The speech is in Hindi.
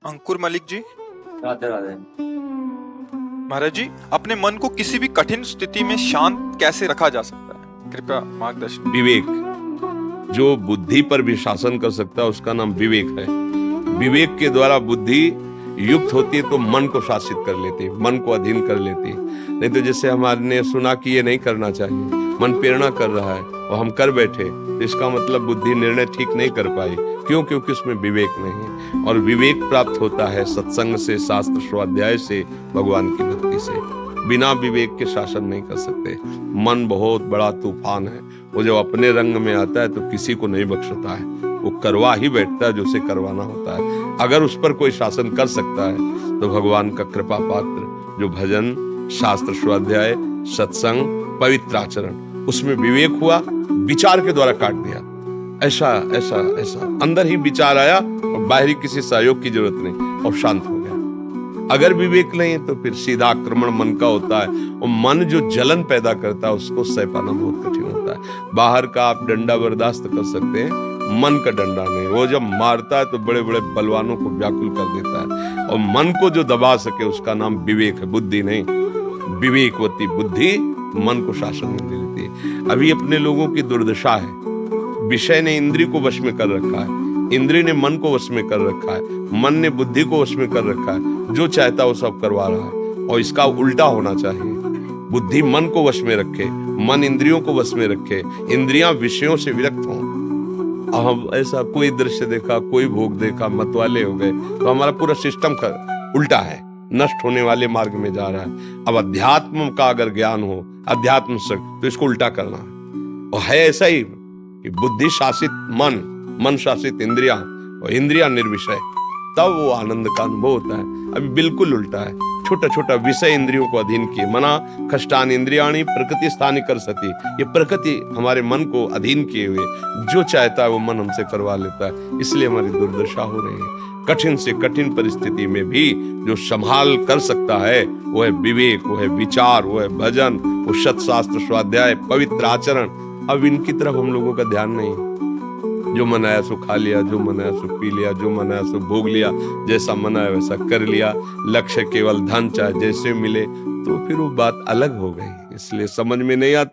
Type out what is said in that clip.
अंकुर मलिक जी। राधे राधे। महाराज जी, अपने मन को किसी भी कठिन स्थिति में शांत कैसे रखा जा सकता है, कृपया मार्गदर्शन। विवेक, जो बुद्धि पर भी शासन कर सकता है उसका नाम विवेक है। विवेक के द्वारा बुद्धि युक्त होती है तो मन को शासित कर लेती है, मन को अधीन कर लेती है। नहीं तो जैसे हमारे सुना कि ये नहीं करना चाहिए, मन प्रेरणा कर रहा है और हम कर बैठे, तो इसका मतलब बुद्धि निर्णय ठीक नहीं कर पाई। क्यों? क्योंकि उसमें विवेक नहीं है। और विवेक प्राप्त होता है सत्संग से, शास्त्र स्वाध्याय से, भगवान की भक्ति से। बिना विवेक के शासन नहीं कर सकते। मन बहुत बड़ा तूफान है, वो जब अपने रंग में आता है तो किसी को नहीं बख्शता है, वो करवा ही बैठता है जो उसे करवाना होता है। अगर उस पर कोई शासन कर सकता है तो भगवान का कृपा पात्र, जो भजन, शास्त्र स्वाध्याय, सत्संग, पवित्र आचरण, उसमें विवेक हुआ, विचार के द्वारा काट दिया। ऐसा ऐसा ऐसा अंदर ही विचार आया और बाहरी किसी सहयोग की जरूरत नहीं, और शांत हो गया। अगर विवेक नहीं है तो फिर सीधा आक्रमण मन का होता है, और मन जो जलन पैदा करता है उसको सह पाना बहुत कठिन होता है। बाहर का आप डंडा बर्दाश्त कर सकते हैं, मन का डंडा नहीं। वो जब मारता है तो बड़े बड़े बलवानों को व्याकुल कर देता है, और मन को जो दबा सके उसका नाम विवेक है, बुद्धि नहीं। विवेकवती बुद्धि मन को शासन में ले लेती है। अभी अपने लोगों की दुर्दशा है, विषय ने इंद्री को वश में कर रखा है, इंद्री ने मन को वश में कर रखा है, मन ने बुद्धि को वश में कर रखा है। जो चाहता है वो सब करवा रहा है, और इसका उल्टा होना चाहिए। बुद्धि मन को वश में रखे, मन इंद्रियों को वश में रखे, इंद्रियां विषयों से विरक्त हों। हम ऐसा कोई दृश्य देखा, कोई भोग देखा, मतवाले हो गए, तो हमारा पूरा सिस्टम उल्टा है, नष्ट होने वाले मार्ग में जा रहा है। अब अध्यात्म का अगर ज्ञान हो, अध्यात्म से, तो इसको उल्टा करना है। और है ऐसा ही कि बुद्धि शासित मन, मन शासित इंद्रियां, और इंद्रियां निर्विषय, तब वो आनंद का अनुभव होता है। अभी बिल्कुल उल्टा है, छोटा छोटा विषय इंद्रियों को अधीन किए। मना कष्टान इंद्रियाणी प्रकृति स्थानी कर सती, ये प्रकृति हमारे मन को अधीन किए हुए जो चाहता है वो मन हमसे करवा लेता है। इसलिए हमारी दुर्दशा हो रही है। कठिन से कठिन परिस्थिति में भी जो संभाल कर सकता है वो है विवेक, वो है विचार, वो है भजन, वो सत्शास्त्र स्वाध्याय, पवित्र आचरण। अब इनकी तरफ हम लोगों का ध्यान नहीं है। जो मन आया सो खा लिया, जो मन आया सो पी लिया, जो मन आया सो भोग लिया, जैसा मन आया वैसा कर लिया। लक्ष्य केवल धन, चाहे जैसे मिले, तो फिर वो बात अलग हो गई। इसलिए समझ में नहीं आता।